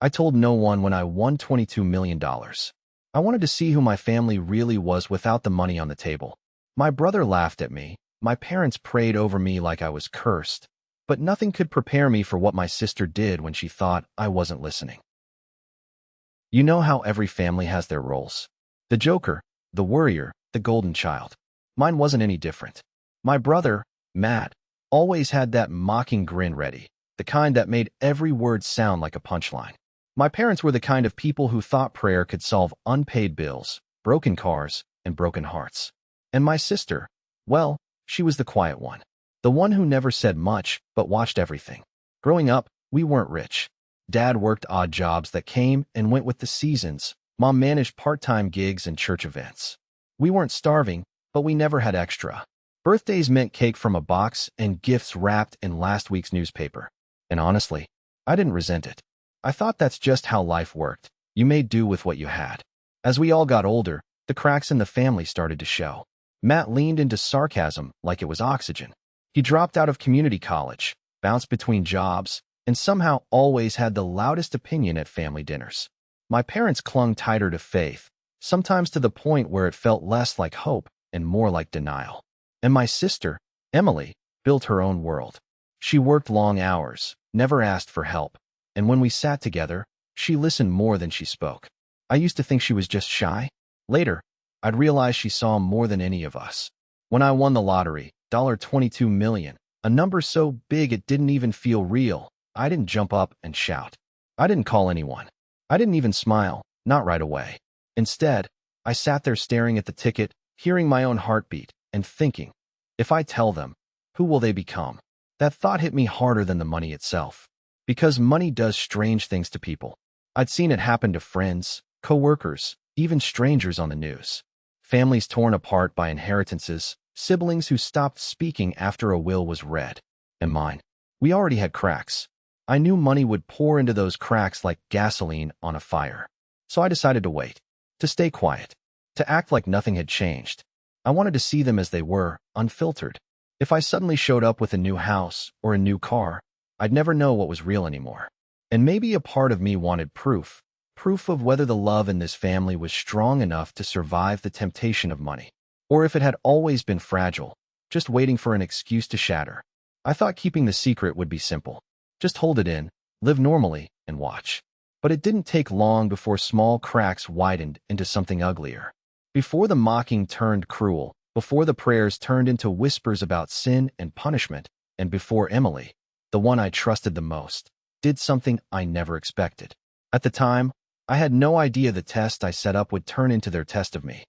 I told no one when I won $22 million. I wanted to see who my family really was without the money on the table. My brother laughed at me. My parents prayed over me like I was cursed. But nothing could prepare me for what my sister did when she thought I wasn't listening. You know how every family has their roles. The joker, the worrier, the golden child. Mine wasn't any different. My brother, Matt, always had that mocking grin ready, the kind that made every word sound like a punchline. My parents were the kind of people who thought prayer could solve unpaid bills, broken cars, and broken hearts. And my sister, well, she was the quiet one. The one who never said much, but watched everything. Growing up, we weren't rich. Dad worked odd jobs that came and went with the seasons. Mom managed part-time gigs and church events. We weren't starving, but we never had extra. Birthdays meant cake from a box and gifts wrapped in last week's newspaper. And honestly, I didn't resent it. I thought that's just how life worked. You made do with what you had. As we all got older, the cracks in the family started to show. Matt leaned into sarcasm like it was oxygen. He dropped out of community college, bounced between jobs, and somehow always had the loudest opinion at family dinners. My parents clung tighter to faith, sometimes to the point where it felt less like hope and more like denial. And my sister, Emily, built her own world. She worked long hours, never asked for help, and when we sat together, she listened more than she spoke. I used to think she was just shy. Later, I'd realize she saw more than any of us. When I won the lottery, $22 million, a number so big it didn't even feel real, I didn't jump up and shout. I didn't call anyone. I didn't even smile, not right away. Instead, I sat there staring at the ticket, hearing my own heartbeat, and thinking, if I tell them, who will they become? That thought hit me harder than the money itself. Because money does strange things to people. I'd seen it happen to friends, co-workers, even strangers on the news. Families torn apart by inheritances, siblings who stopped speaking after a will was read. And mine. We already had cracks. I knew money would pour into those cracks like gasoline on a fire. So I decided to wait, to stay quiet, to act like nothing had changed. I wanted to see them as they were, unfiltered. If I suddenly showed up with a new house or a new car, I'd never know what was real anymore. And maybe a part of me wanted proof of whether the love in this family was strong enough to survive the temptation of money, or if it had always been fragile, just waiting for an excuse to shatter. I thought keeping the secret would be simple. Just hold it in, live normally, and watch. But it didn't take long before small cracks widened into something uglier. Before the mocking turned cruel, before the prayers turned into whispers about sin and punishment, and before Emily, the one I trusted the most, did something I never expected. At the time, I had no idea the test I set up would turn into their test of me.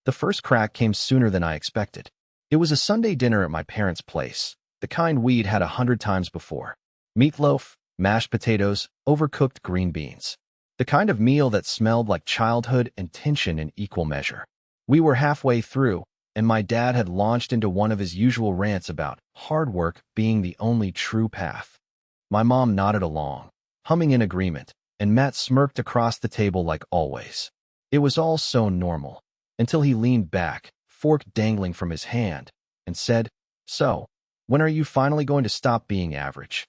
The first crack came sooner than I expected. It was a Sunday dinner at my parents' place, the kind we'd had 100 times before. Meatloaf, mashed potatoes, overcooked green beans. The kind of meal that smelled like childhood and tension in equal measure. We were halfway through, and my dad had launched into one of his usual rants about hard work being the only true path. My mom nodded along, humming in agreement, and Matt smirked across the table like always. It was all so normal, until he leaned back, fork dangling from his hand, and said, "So, when are you finally going to stop being average?"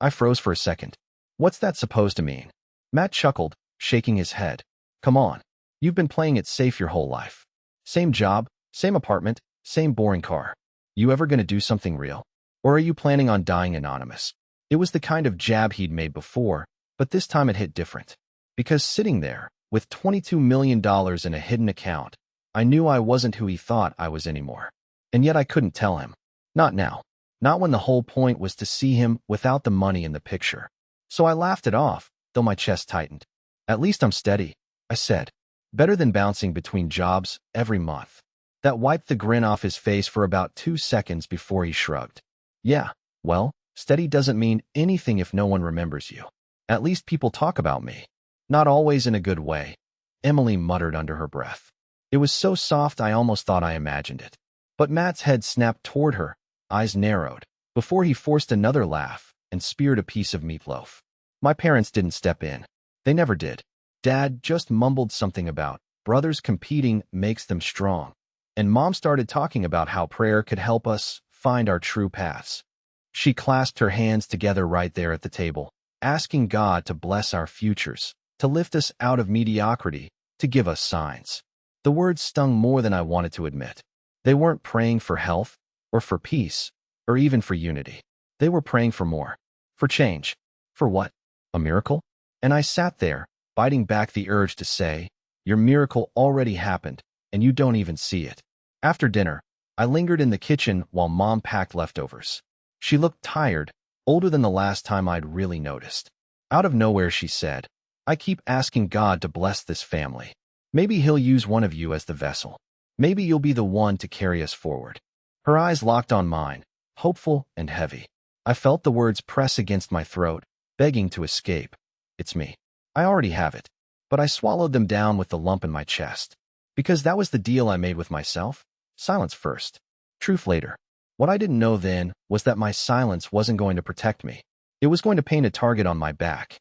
I froze for a second. What's that supposed to mean? Matt chuckled, shaking his head. Come on, you've been playing it safe your whole life. Same job, same apartment, same boring car. You ever gonna do something real? Or are you planning on dying anonymous? It was the kind of jab he'd made before, but this time it hit different. Because sitting there, with $22 million in a hidden account, I knew I wasn't who he thought I was anymore. And yet I couldn't tell him. Not now. Not when the whole point was to see him without the money in the picture. So I laughed it off, though my chest tightened. At least I'm steady, I said. Better than bouncing between jobs every month. That wiped the grin off his face for about 2 seconds before he shrugged. Yeah, well, steady doesn't mean anything if no one remembers you. At least people talk about me. Not always in a good way, Emily muttered under her breath. It was so soft I almost thought I imagined it. But Matt's head snapped toward her, eyes narrowed, before he forced another laugh and speared a piece of meatloaf. My parents didn't step in. They never did. Dad just mumbled something about brothers competing makes them strong. And Mom started talking about how prayer could help us find our true paths. She clasped her hands together right there at the table, asking God to bless our futures, to lift us out of mediocrity, to give us signs. The words stung more than I wanted to admit. They weren't praying for health, or for peace, or even for unity. They were praying for more. For change. For what? A miracle? And I sat there, biting back the urge to say, your miracle already happened, and you don't even see it. After dinner, I lingered in the kitchen while Mom packed leftovers. She looked tired, older than the last time I'd really noticed. Out of nowhere, she said, I keep asking God to bless this family. Maybe He'll use one of you as the vessel. Maybe you'll be the one to carry us forward. Her eyes locked on mine, hopeful and heavy. I felt the words press against my throat, begging to escape. It's me. I already have it. But I swallowed them down with the lump in my chest. Because that was the deal I made with myself. Silence first. Truth later. What I didn't know then was that my silence wasn't going to protect me. It was going to paint a target on my back.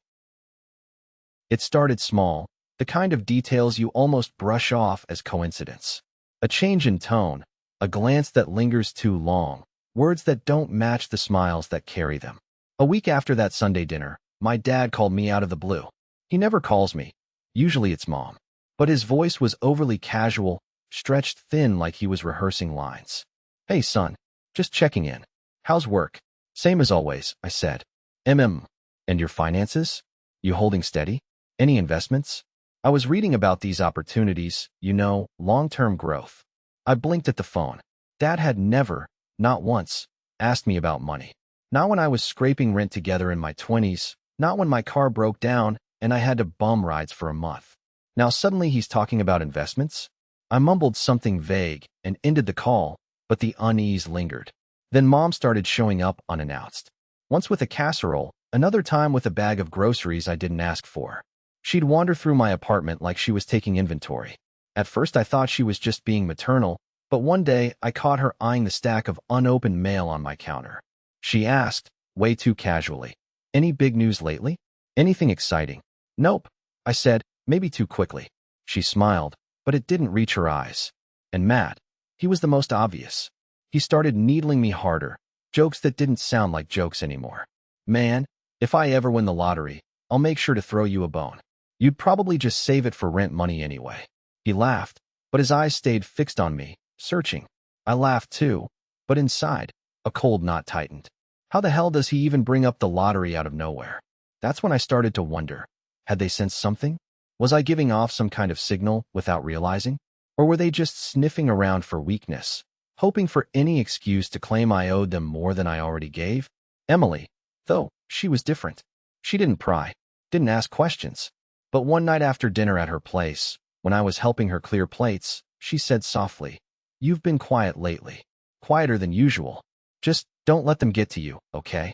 It started small, the kind of details you almost brush off as coincidence. A change in tone, a glance that lingers too long, words that don't match the smiles that carry them. A week after that Sunday dinner, my dad called me out of the blue. He never calls me. Usually it's Mom. But his voice was overly casual, stretched thin like he was rehearsing lines. Hey son, just checking in. How's work? Same as always, I said. And your finances? You holding steady? Any investments? I was reading about these opportunities, long-term growth. I blinked at the phone. Dad had never, not once, asked me about money. Not when I was scraping rent together in my 20s, not when my car broke down and I had to bum rides for a month. Now suddenly he's talking about investments? I mumbled something vague and ended the call, but the unease lingered. Then Mom started showing up unannounced. Once with a casserole, another time with a bag of groceries I didn't ask for. She'd wander through my apartment like she was taking inventory. At first I thought she was just being maternal, but one day I caught her eyeing the stack of unopened mail on my counter. She asked, way too casually, any big news lately? Anything exciting? Nope, I said, maybe too quickly. She smiled, but it didn't reach her eyes. And Matt, he was the most obvious. He started needling me harder, jokes that didn't sound like jokes anymore. Man, if I ever win the lottery, I'll make sure to throw you a bone. You'd probably just save it for rent money anyway. He laughed, but his eyes stayed fixed on me, searching. I laughed too, but inside, a cold knot tightened. How the hell does he even bring up the lottery out of nowhere? That's when I started to wonder. Had they sensed something? Was I giving off some kind of signal without realizing? Or were they just sniffing around for weakness, hoping for any excuse to claim I owed them more than I already gave? Emily, though, she was different. She didn't pry, didn't ask questions. But one night after dinner at her place, when I was helping her clear plates, she said softly, "You've been quiet lately. Quieter than usual. Just don't let them get to you, okay?"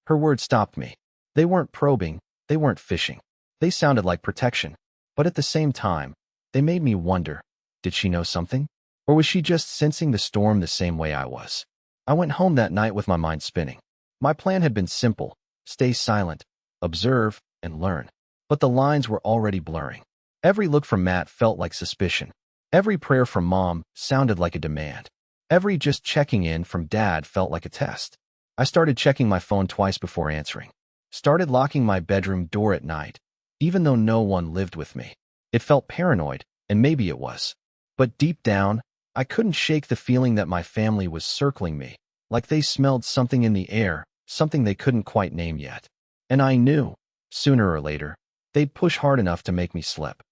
Her words stopped me. They weren't probing, they weren't fishing. They sounded like protection. But at the same time, they made me wonder, did she know something? Or was she just sensing the storm the same way I was? I went home that night with my mind spinning. My plan had been simple: stay silent, observe, and learn. But the lines were already blurring. Every look from Matt felt like suspicion. Every prayer from Mom sounded like a demand. Every just checking in from Dad felt like a test. I started checking my phone twice before answering. Started locking my bedroom door at night, even though no one lived with me. It felt paranoid, and maybe it was. But deep down, I couldn't shake the feeling that my family was circling me, like they smelled something in the air, something they couldn't quite name yet. And I knew, sooner or later, they'd push hard enough to make me slip.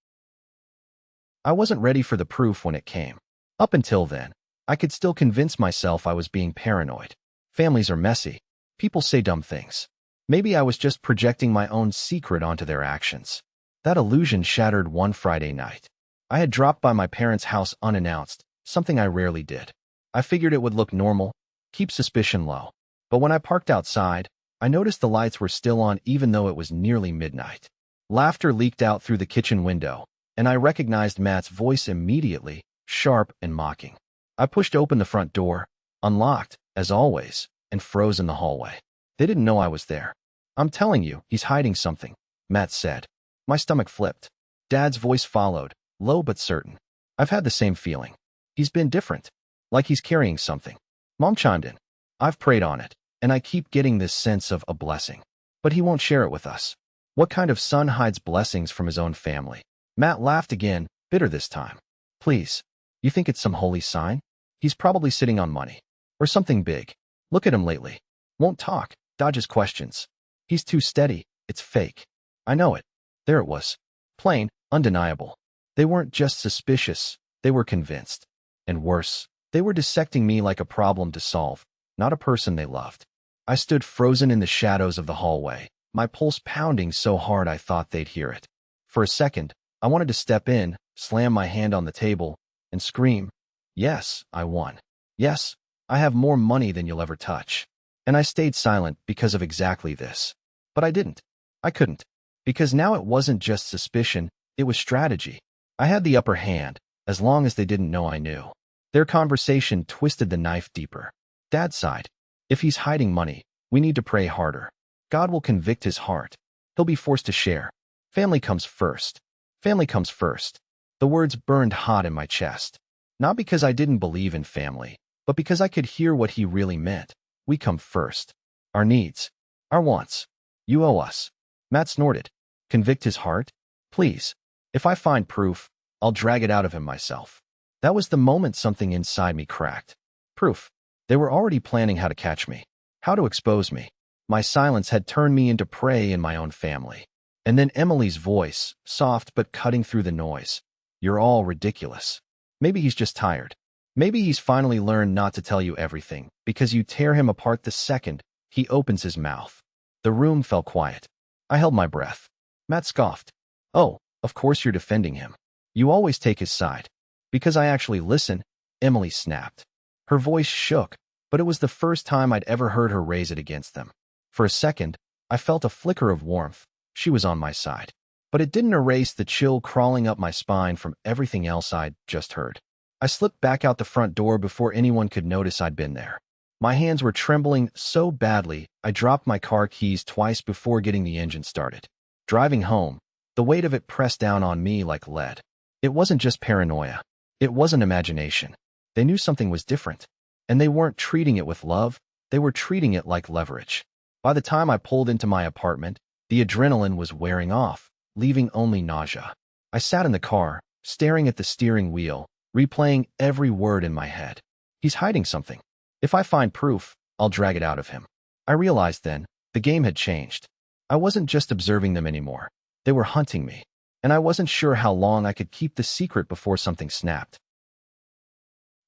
I wasn't ready for the proof when it came. Up until then, I could still convince myself I was being paranoid. Families are messy. People say dumb things. Maybe I was just projecting my own secret onto their actions. That illusion shattered one Friday night. I had dropped by my parents' house unannounced, something I rarely did. I figured it would look normal, keep suspicion low. But when I parked outside, I noticed the lights were still on even though it was nearly midnight. Laughter leaked out through the kitchen window, and I recognized Matt's voice immediately, sharp and mocking. I pushed open the front door, unlocked, as always, and froze in the hallway. They didn't know I was there. "I'm telling you, he's hiding something," Matt said. My stomach flipped. Dad's voice followed, low but certain. "I've had the same feeling. He's been different, like he's carrying something." Mom chimed in. "I've prayed on it, and I keep getting this sense of a blessing." but he won't share it with us. What kind of son hides blessings from his own family? Matt laughed again, bitter this time. Please, you think it's some holy sign? He's probably sitting on money. Or something big. Look at him lately. Won't talk, dodges questions. He's too steady, it's fake. I know it. There it was. Plain, undeniable. They weren't just suspicious, they were convinced. And worse, they were dissecting me like a problem to solve, not a person they loved. I stood frozen in the shadows of the hallway, my pulse pounding so hard I thought they'd hear it. For a second, I wanted to step in, slam my hand on the table, and scream, yes, I won. Yes, I have more money than you'll ever touch. And I stayed silent because of exactly this. But I didn't. I couldn't. Because now it wasn't just suspicion, it was strategy. I had the upper hand, as long as they didn't know I knew. Their conversation twisted the knife deeper. Dad sighed. If he's hiding money, we need to pray harder. God will convict his heart. He'll be forced to share. Family comes first. Family comes first. The words burned hot in my chest. Not because I didn't believe in family, but because I could hear what he really meant. We come first. Our needs. Our wants. You owe us. Matt snorted. Convict his heart? Please. If I find proof, I'll drag it out of him myself. That was the moment something inside me cracked. Proof. They were already planning how to catch me. How to expose me. My silence had turned me into prey in my own family. And then Emily's voice, soft but cutting through the noise. You're all ridiculous. Maybe he's just tired. Maybe he's finally learned not to tell you everything, because you tear him apart the second he opens his mouth. The room fell quiet. I held my breath. Matt scoffed. Oh, of course you're defending him. You always take his side. Because I actually listen, Emily snapped. Her voice shook, but it was the first time I'd ever heard her raise it against them. For a second, I felt a flicker of warmth. She was on my side. But it didn't erase the chill crawling up my spine from everything else I'd just heard. I slipped back out the front door before anyone could notice I'd been there. My hands were trembling so badly, I dropped my car keys twice before getting the engine started. Driving home, the weight of it pressed down on me like lead. It wasn't just paranoia. It wasn't imagination. They knew something was different. And they weren't treating it with love, they were treating it like leverage. By the time I pulled into my apartment, the adrenaline was wearing off, leaving only nausea. I sat in the car, staring at the steering wheel, replaying every word in my head. He's hiding something. If I find proof, I'll drag it out of him. I realized then, the game had changed. I wasn't just observing them anymore. They were hunting me. And I wasn't sure how long I could keep the secret before something snapped.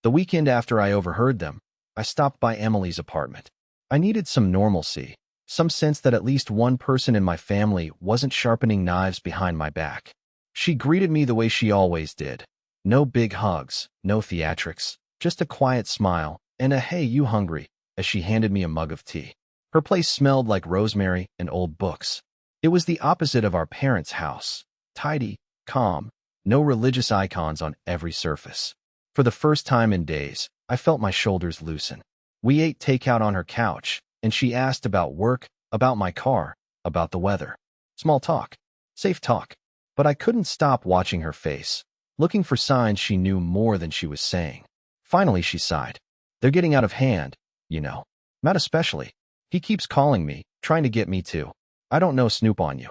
The weekend after I overheard them, I stopped by Emily's apartment. I needed some normalcy, some sense that at least one person in my family wasn't sharpening knives behind my back. She greeted me the way she always did. No big hugs, no theatrics, just a quiet smile, and a "Hey, you hungry?" as she handed me a mug of tea. Her place smelled like rosemary and old books. It was the opposite of our parents' house. Tidy, calm, no religious icons on every surface. For the first time in days, I felt my shoulders loosen. We ate takeout on her couch, and she asked about work, about my car, about the weather. Small talk. Safe talk. But I couldn't stop watching her face, looking for signs she knew more than she was saying. Finally, she sighed. They're getting out of hand, you know. Matt especially. He keeps calling me, trying to get me to. I don't know, Snoop on you.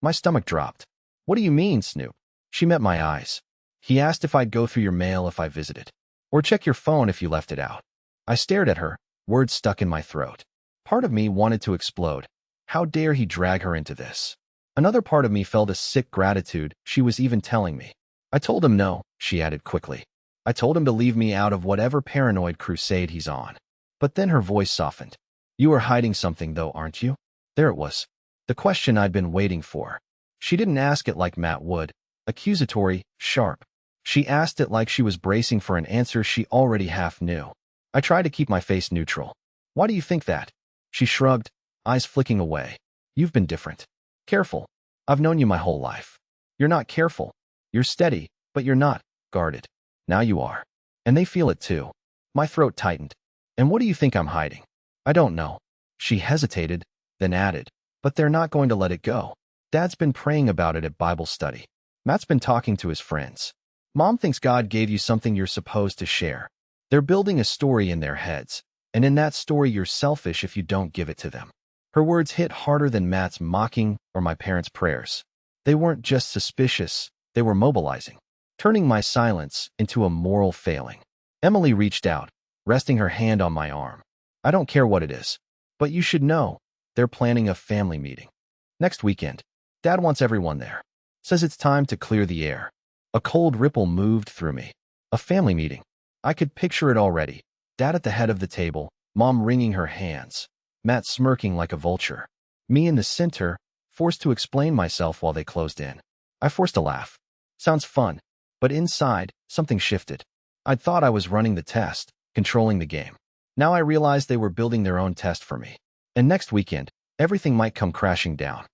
My stomach dropped. What do you mean, Snoop? She met my eyes. He asked if I'd go through your mail if I visited. Or check your phone if you left it out. I stared at her, words stuck in my throat. Part of me wanted to explode. How dare he drag her into this? Another part of me felt a sick gratitude she was even telling me. I told him no, she added quickly. I told him to leave me out of whatever paranoid crusade he's on. But then her voice softened. You are hiding something though, aren't you? There it was. The question I'd been waiting for. She didn't ask it like Matt would. Accusatory, sharp. She asked it like she was bracing for an answer she already half knew. I tried to keep my face neutral. Why do you think that? She shrugged, eyes flicking away. You've been different. Careful. I've known you my whole life. You're not careful. You're steady, but you're not guarded. Now you are. And they feel it too. My throat tightened. And what do you think I'm hiding? I don't know. She hesitated, then added. But they're not going to let it go. Dad's been praying about it at Bible study. Matt's been talking to his friends. Mom thinks God gave you something you're supposed to share. They're building a story in their heads, and in that story you're selfish if you don't give it to them. Her words hit harder than Matt's mocking or my parents' prayers. They weren't just suspicious, they were mobilizing, turning my silence into a moral failing. Emily reached out, resting her hand on my arm. I don't care what it is, but you should know, they're planning a family meeting. Next weekend. Dad wants everyone there. Says it's time to clear the air. A cold ripple moved through me. A family meeting. I could picture it already. Dad at the head of the table, Mom wringing her hands, Matt smirking like a vulture. Me in the center, forced to explain myself while they closed in. I forced a laugh. Sounds fun, but inside, something shifted. I'd thought I was running the test, controlling the game. Now I realized they were building their own test for me. And next weekend, everything might come crashing down.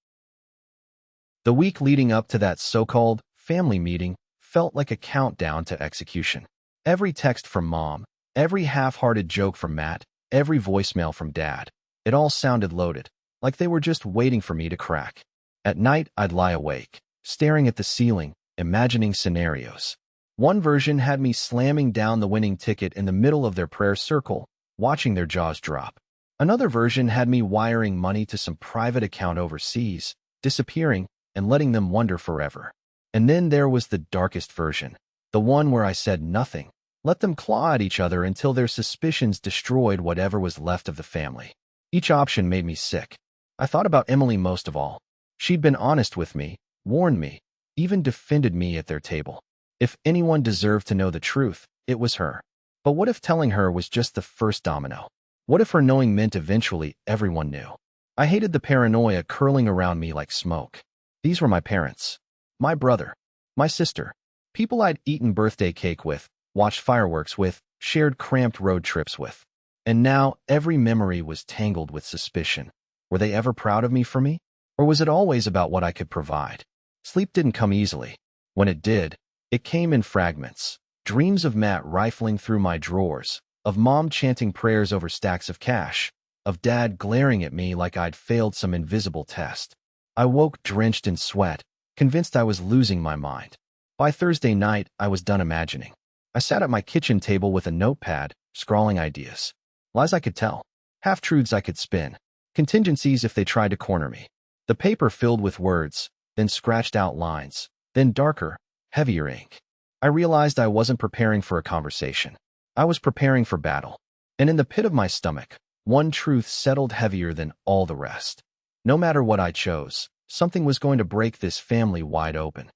The week leading up to that so-called family meeting felt like a countdown to execution. Every text from Mom, every half-hearted joke from Matt, every voicemail from Dad, it all sounded loaded, like they were just waiting for me to crack. At night, I'd lie awake, staring at the ceiling, imagining scenarios. One version had me slamming down the winning ticket in the middle of their prayer circle, watching their jaws drop. Another version had me wiring money to some private account overseas, disappearing, and letting them wonder forever. And then there was the darkest version, the one where I said nothing, let them claw at each other until their suspicions destroyed whatever was left of the family. Each option made me sick. I thought about Emily most of all. She'd been honest with me, warned me, even defended me at their table. If anyone deserved to know the truth, it was her. But what if telling her was just the first domino? What if her knowing meant eventually everyone knew? I hated the paranoia curling around me like smoke. These were my parents, my brother, my sister, people I'd eaten birthday cake with, watched fireworks with, shared cramped road trips with. And now every memory was tangled with suspicion. Were they ever proud of me for me? Or was it always about what I could provide? Sleep didn't come easily. When it did, it came in fragments. Dreams of Matt rifling through my drawers, of Mom chanting prayers over stacks of cash, of Dad glaring at me like I'd failed some invisible test. I woke drenched in sweat, convinced I was losing my mind. By Thursday night, I was done imagining. I sat at my kitchen table with a notepad, scrawling ideas. Lies I could tell, half-truths I could spin, contingencies if they tried to corner me. The paper filled with words, then scratched out lines, then darker, heavier ink. I realized I wasn't preparing for a conversation. I was preparing for battle. And in the pit of my stomach, one truth settled heavier than all the rest. No matter what I chose, something was going to break this family wide open.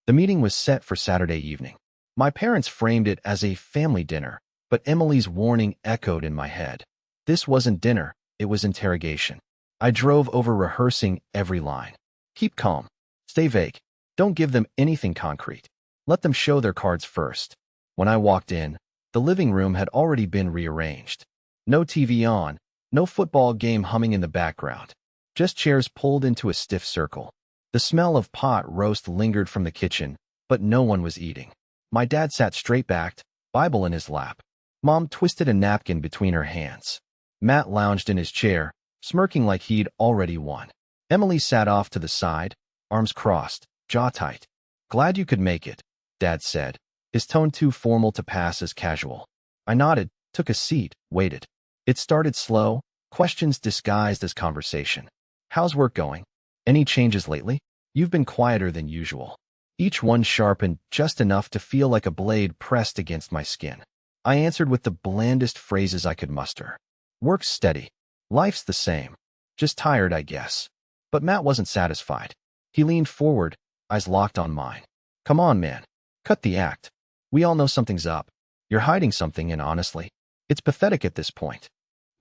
The meeting was set for Saturday evening. My parents framed it as a family dinner, but Emily's warning echoed in my head. This wasn't dinner, it was interrogation. I drove over rehearsing every line. Keep calm. Stay vague. Don't give them anything concrete. Let them show their cards first. When I walked in, the living room had already been rearranged. No TV on, no football game humming in the background. Just chairs pulled into a stiff circle. The smell of pot roast lingered from the kitchen, but no one was eating. My dad sat straight-backed, Bible in his lap. Mom twisted a napkin between her hands. Matt lounged in his chair, smirking like he'd already won. Emily sat off to the side, arms crossed, jaw tight. Glad you could make it, Dad said, his tone too formal to pass as casual. I nodded, took a seat, waited. It started slow, questions disguised as conversation. How's work going? Any changes lately? You've been quieter than usual. Each one sharpened just enough to feel like a blade pressed against my skin. I answered with the blandest phrases I could muster. Work's steady. Life's the same. Just tired, I guess. But Matt wasn't satisfied. He leaned forward, eyes locked on mine. Come on, man. Cut the act. We all know something's up. You're hiding something, and honestly, it's pathetic at this point.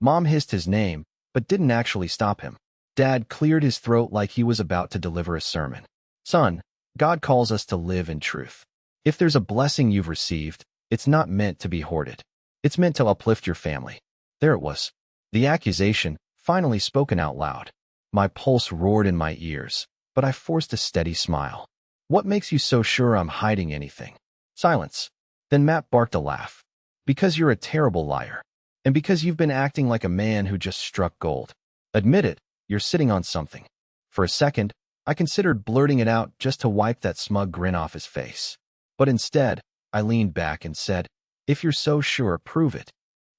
Mom hissed his name, but didn't actually stop him. Dad cleared his throat like he was about to deliver a sermon. Son, God calls us to live in truth. If there's a blessing you've received, it's not meant to be hoarded. It's meant to uplift your family. There it was. The accusation, finally spoken out loud. My pulse roared in my ears, but I forced a steady smile. What makes you so sure I'm hiding anything? Silence. Then Matt barked a laugh. Because you're a terrible liar. And because you've been acting like a man who just struck gold. Admit it, you're sitting on something. For a second, I considered blurting it out just to wipe that smug grin off his face. But instead, I leaned back and said, if you're so sure, prove it.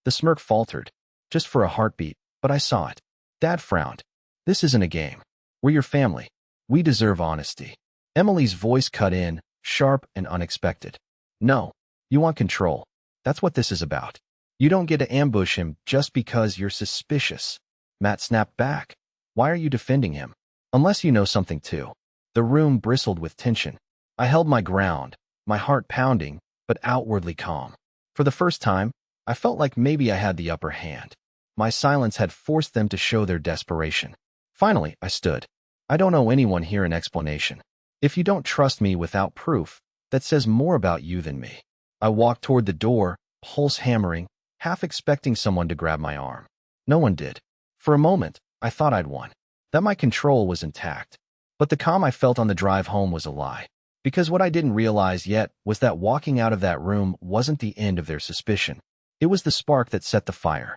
The smirk faltered, just for a heartbeat, but I saw it. Dad frowned. This isn't a game. We're your family. We deserve honesty. Emily's voice cut in, sharp and unexpected. No, you want control. That's what this is about. You don't get to ambush him just because you're suspicious. Matt snapped back. Why are you defending him? Unless you know something too. The room bristled with tension. I held my ground, my heart pounding, but outwardly calm. For the first time, I felt like maybe I had the upper hand. My silence had forced them to show their desperation. Finally, I stood. I don't owe anyone here an explanation. If you don't trust me without proof, that says more about you than me. I walked toward the door, pulse hammering, half expecting someone to grab my arm. No one did. For a moment, I thought I'd won, that my control was intact. But the calm I felt on the drive home was a lie. Because what I didn't realize yet was that walking out of that room wasn't the end of their suspicion. It was the spark that set the fire.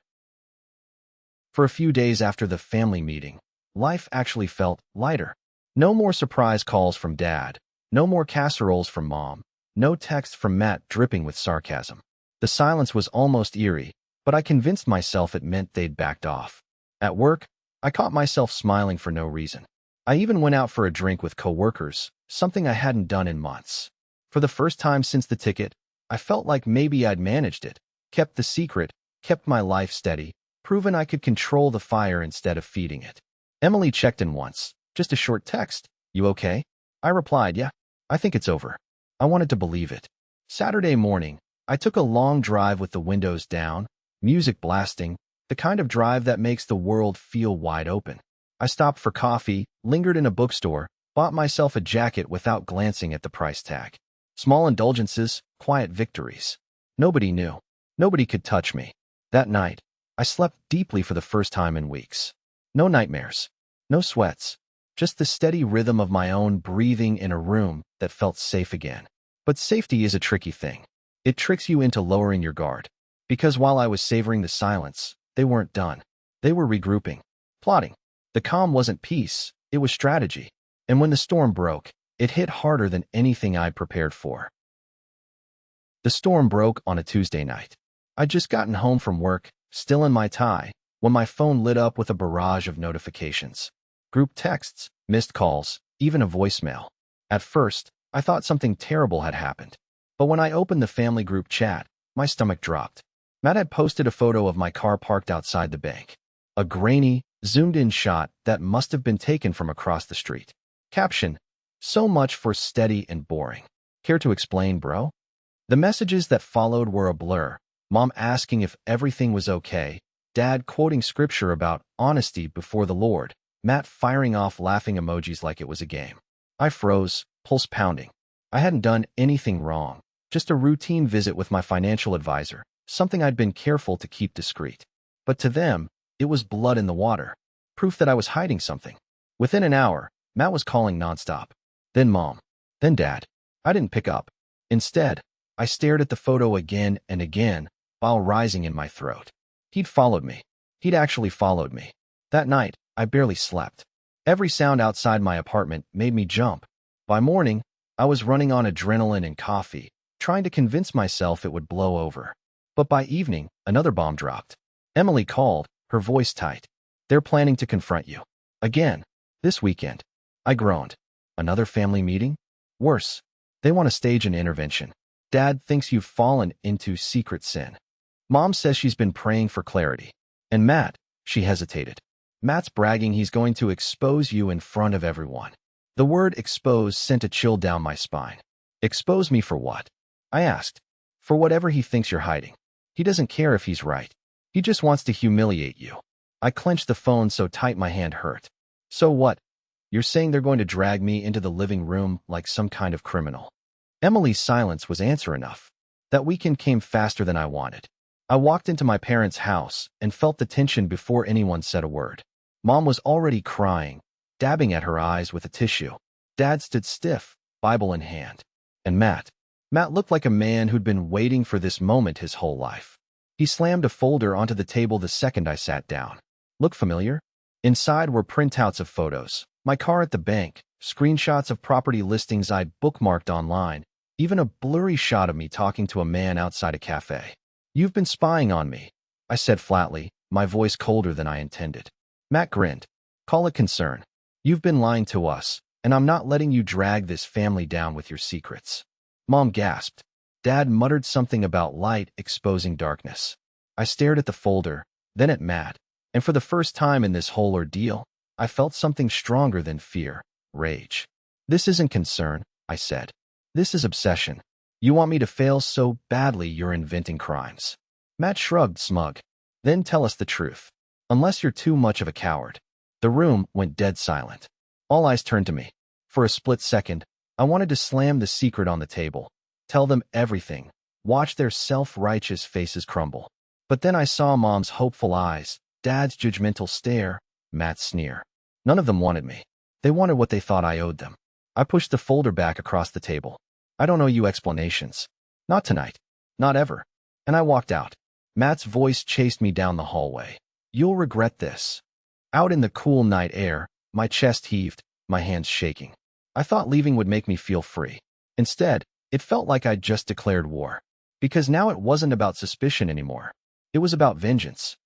For a few days after the family meeting, life actually felt lighter. No more surprise calls from Dad. No more casseroles from Mom. No text from Matt dripping with sarcasm. The silence was almost eerie, but I convinced myself it meant they'd backed off. At work, I caught myself smiling for no reason. I even went out for a drink with coworkers, something I hadn't done in months. For the first time since the ticket, I felt like maybe I'd managed it, kept the secret, kept my life steady, proven I could control the fire instead of feeding it. Emily checked in once, just a short text. You okay? I replied, yeah, I think it's over. I wanted to believe it. Saturday morning, I took a long drive with the windows down, music blasting, the kind of drive that makes the world feel wide open. I stopped for coffee, lingered in a bookstore, bought myself a jacket without glancing at the price tag. Small indulgences, quiet victories. Nobody knew. Nobody could touch me. That night, I slept deeply for the first time in weeks. No nightmares. No sweats. Just the steady rhythm of my own breathing in a room that felt safe again. But safety is a tricky thing. It tricks you into lowering your guard. Because while I was savoring the silence, they weren't done. They were regrouping, plotting. The calm wasn't peace, it was strategy. And when the storm broke, it hit harder than anything I'd prepared for. The storm broke on a Tuesday night. I'd just gotten home from work, still in my tie, when my phone lit up with a barrage of notifications. Group texts, missed calls, even a voicemail. At first, I thought something terrible had happened. But when I opened the family group chat, my stomach dropped. Matt had posted a photo of my car parked outside the bank. A grainy, zoomed-in shot that must have been taken from across the street. Caption: so much for steady and boring. Care to explain, bro? The messages that followed were a blur. Mom asking if everything was okay. Dad quoting scripture about honesty before the Lord. Matt firing off laughing emojis like it was a game. I froze, pulse pounding. I hadn't done anything wrong. Just a routine visit with my financial advisor, something I'd been careful to keep discreet. But to them, it was blood in the water. Proof that I was hiding something. Within an hour, Matt was calling nonstop. Then Mom. Then Dad. I didn't pick up. Instead, I stared at the photo again and again, while rising in my throat. He'd followed me. He'd actually followed me. That night, I barely slept. Every sound outside my apartment made me jump. By morning, I was running on adrenaline and coffee, trying to convince myself it would blow over. But by evening, another bomb dropped. Emily called, her voice tight. They're planning to confront you. Again. This weekend. I groaned. Another family meeting? Worse. They want to stage an intervention. Dad thinks you've fallen into secret sin. Mom says she's been praying for clarity. And Matt, she hesitated. Matt's bragging he's going to expose you in front of everyone. The word expose sent a chill down my spine. Expose me for what? I asked. For whatever he thinks you're hiding. He doesn't care if he's right. He just wants to humiliate you. I clenched the phone so tight my hand hurt. So what? You're saying they're going to drag me into the living room like some kind of criminal? Emily's silence was answer enough. That weekend came faster than I wanted. I walked into my parents' house and felt the tension before anyone said a word. Mom was already crying, dabbing at her eyes with a tissue. Dad stood stiff, Bible in hand. And Matt looked like a man who'd been waiting for this moment his whole life. He slammed a folder onto the table the second I sat down. Look familiar? Inside were printouts of photos, my car at the bank, screenshots of property listings I'd bookmarked online, even a blurry shot of me talking to a man outside a cafe. You've been spying on me, I said flatly, my voice colder than I intended. Matt grinned. Call it concern. You've been lying to us, and I'm not letting you drag this family down with your secrets. Mom gasped. Dad muttered something about light exposing darkness. I stared at the folder, then at Matt, and for the first time in this whole ordeal, I felt something stronger than fear, rage. This isn't concern, I said. This is obsession. You want me to fail so badly you're inventing crimes. Matt shrugged, smug. Then tell us the truth. Unless you're too much of a coward. The room went dead silent. All eyes turned to me. For a split second, I wanted to slam the secret on the table. Tell them everything. Watch their self-righteous faces crumble. But then I saw Mom's hopeful eyes, Dad's judgmental stare, Matt's sneer. None of them wanted me. They wanted what they thought I owed them. I pushed the folder back across the table. I don't owe you explanations. Not tonight. Not ever. And I walked out. Matt's voice chased me down the hallway. You'll regret this. Out in the cool night air, my chest heaved, my hands shaking. I thought leaving would make me feel free. Instead, it felt like I'd just declared war. Because now it wasn't about suspicion anymore. It was about vengeance.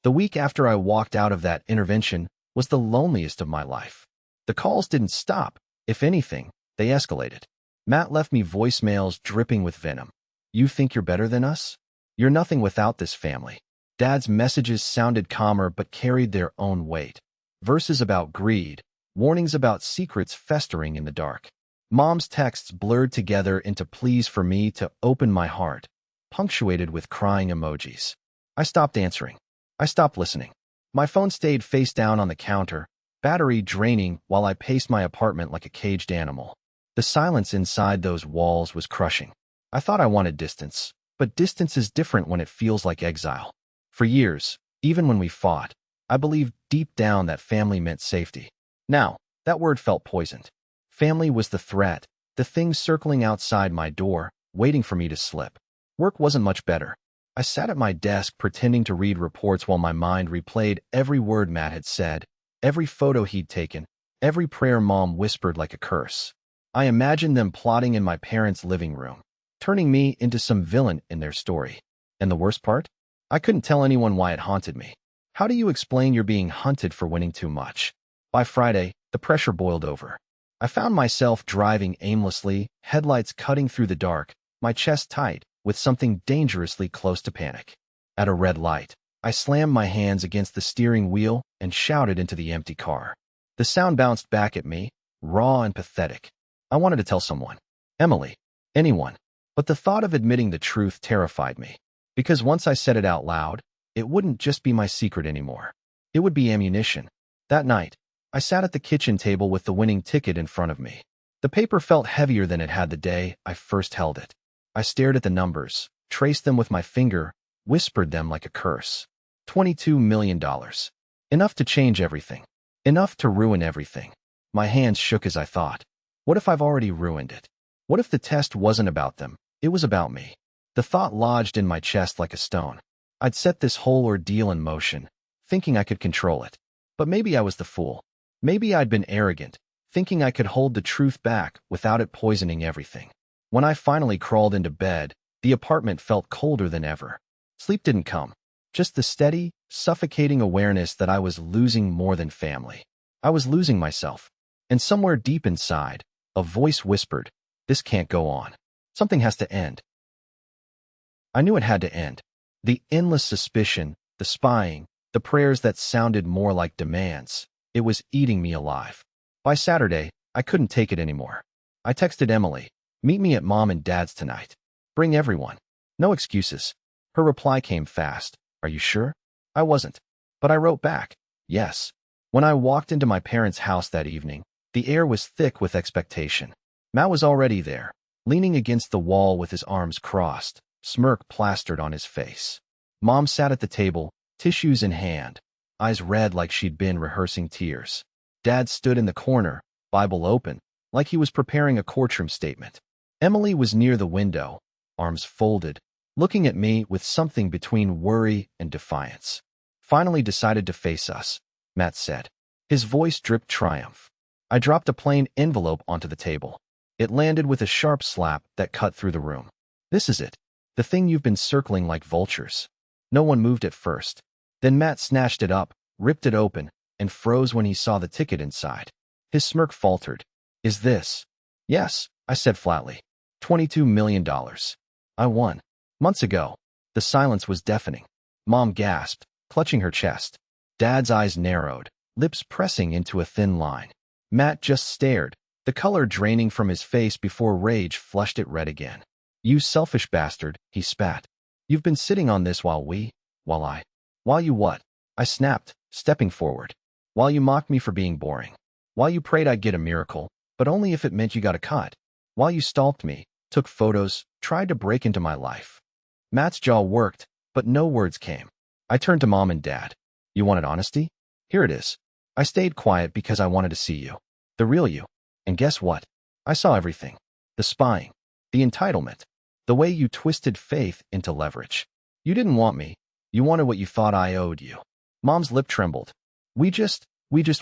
The week after I walked out of that intervention was the loneliest of my life. The calls didn't stop. If anything, they escalated. Matt left me voicemails dripping with venom. You think you're better than us? You're nothing without this family. Dad's messages sounded calmer but carried their own weight. Verses about greed, warnings about secrets festering in the dark. Mom's texts blurred together into pleas for me to open my heart, punctuated with crying emojis. I stopped answering. I stopped listening. My phone stayed face down on the counter, battery draining while I paced my apartment like a caged animal. The silence inside those walls was crushing. I thought I wanted distance, but distance is different when it feels like exile. For years, even when we fought, I believed deep down that family meant safety. Now, that word felt poisoned. Family was the threat, the thing circling outside my door, waiting for me to slip. Work wasn't much better. I sat at my desk pretending to read reports while my mind replayed every word Matt had said, every photo he'd taken, every prayer Mom whispered like a curse. I imagined them plotting in my parents' living room, turning me into some villain in their story. And the worst part? I couldn't tell anyone why it haunted me. How do you explain you're being hunted for winning too much? By Friday, the pressure boiled over. I found myself driving aimlessly, headlights cutting through the dark, my chest tight, with something dangerously close to panic. At a red light, I slammed my hands against the steering wheel and shouted into the empty car. The sound bounced back at me, raw and pathetic. I wanted to tell someone. Emily. Anyone. But the thought of admitting the truth terrified me. Because once I said it out loud, it wouldn't just be my secret anymore. It would be ammunition. That night, I sat at the kitchen table with the winning ticket in front of me. The paper felt heavier than it had the day I first held it. I stared at the numbers, traced them with my finger, whispered them like a curse. $22 million. Enough to change everything. Enough to ruin everything. My hands shook as I thought. What if I've already ruined it? What if the test wasn't about them? It was about me. The thought lodged in my chest like a stone. I'd set this whole ordeal in motion, thinking I could control it. But maybe I was the fool. Maybe I'd been arrogant, thinking I could hold the truth back without it poisoning everything. When I finally crawled into bed, the apartment felt colder than ever. Sleep didn't come. Just the steady, suffocating awareness that I was losing more than family. I was losing myself. And somewhere deep inside, a voice whispered, "This can't go on. Something has to end." I knew it had to end. The endless suspicion, the spying, the prayers that sounded more like demands. It was eating me alive. By Saturday, I couldn't take it anymore. I texted Emily, "Meet me at Mom and Dad's tonight. Bring everyone. No excuses." Her reply came fast. "Are you sure?" I wasn't. But I wrote back, "Yes." When I walked into my parents' house that evening, the air was thick with expectation. Matt was already there, leaning against the wall with his arms crossed, smirk plastered on his face. Mom sat at the table, tissues in hand, eyes red like she'd been rehearsing tears. Dad stood in the corner, Bible open, like he was preparing a courtroom statement. Emily was near the window, arms folded, looking at me with something between worry and defiance. "Finally decided to face us," Matt said. His voice dripped triumph. I dropped a plain envelope onto the table. It landed with a sharp slap that cut through the room. "This is it. The thing you've been circling like vultures." No one moved at first. Then Matt snatched it up, ripped it open, and froze when he saw the ticket inside. His smirk faltered. Is this? Yes, I said flatly. $22 million. I won. Months ago. The silence was deafening. Mom gasped, clutching her chest. Dad's eyes narrowed, lips pressing into a thin line. Matt just stared, the color draining from his face before rage flushed it red again. You selfish bastard, he spat. You've been sitting on this while you what? I snapped, stepping forward. While you mocked me for being boring. While you prayed I'd get a miracle, but only if it meant you got a cut. While you stalked me, took photos, tried to break into my life. Matt's jaw worked, but no words came. I turned to Mom and Dad. You wanted honesty? Here it is. I stayed quiet because I wanted to see you. The real you. And guess what? I saw everything. The spying. The entitlement. The way you twisted faith into leverage. You didn't want me. You wanted what you thought I owed you. Mom's lip trembled. We just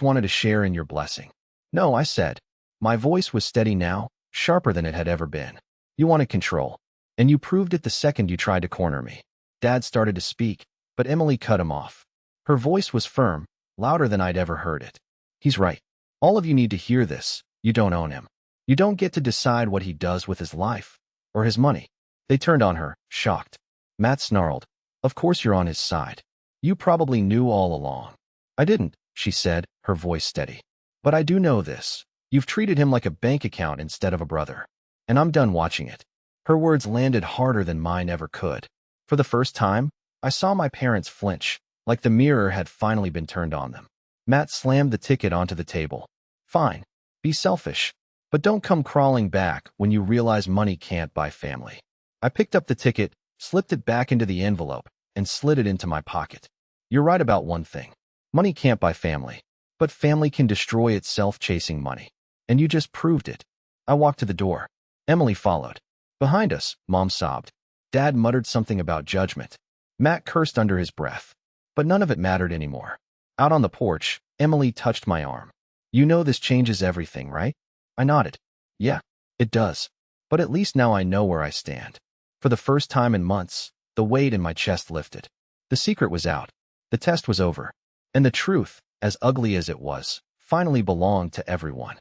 wanted to share in your blessing. No, I said. My voice was steady now, sharper than it had ever been. You wanted control. And you proved it the second you tried to corner me. Dad started to speak, but Emily cut him off. Her voice was firm, louder than I'd ever heard it. He's right. All of you need to hear this. You don't own him. You don't get to decide what he does with his life. Or his money. They turned on her, shocked. Matt snarled. Of course you're on his side. You probably knew all along. I didn't, she said, her voice steady. But I do know this. You've treated him like a bank account instead of a brother. And I'm done watching it. Her words landed harder than mine ever could. For the first time, I saw my parents flinch, like the mirror had finally been turned on them. Matt slammed the ticket onto the table. Fine. Be selfish. But don't come crawling back when you realize money can't buy family. I picked up the ticket, slipped it back into the envelope, and slid it into my pocket. You're right about one thing. Money can't buy family. But family can destroy itself chasing money. And you just proved it. I walked to the door. Emily followed. Behind us, Mom sobbed. Dad muttered something about judgment. Matt cursed under his breath. But none of it mattered anymore. Out on the porch, Emily touched my arm. You know this changes everything, right? I nodded. Yeah, it does. But at least now I know where I stand. For the first time in months, the weight in my chest lifted. The secret was out. The test was over. And the truth, as ugly as it was, finally belonged to everyone.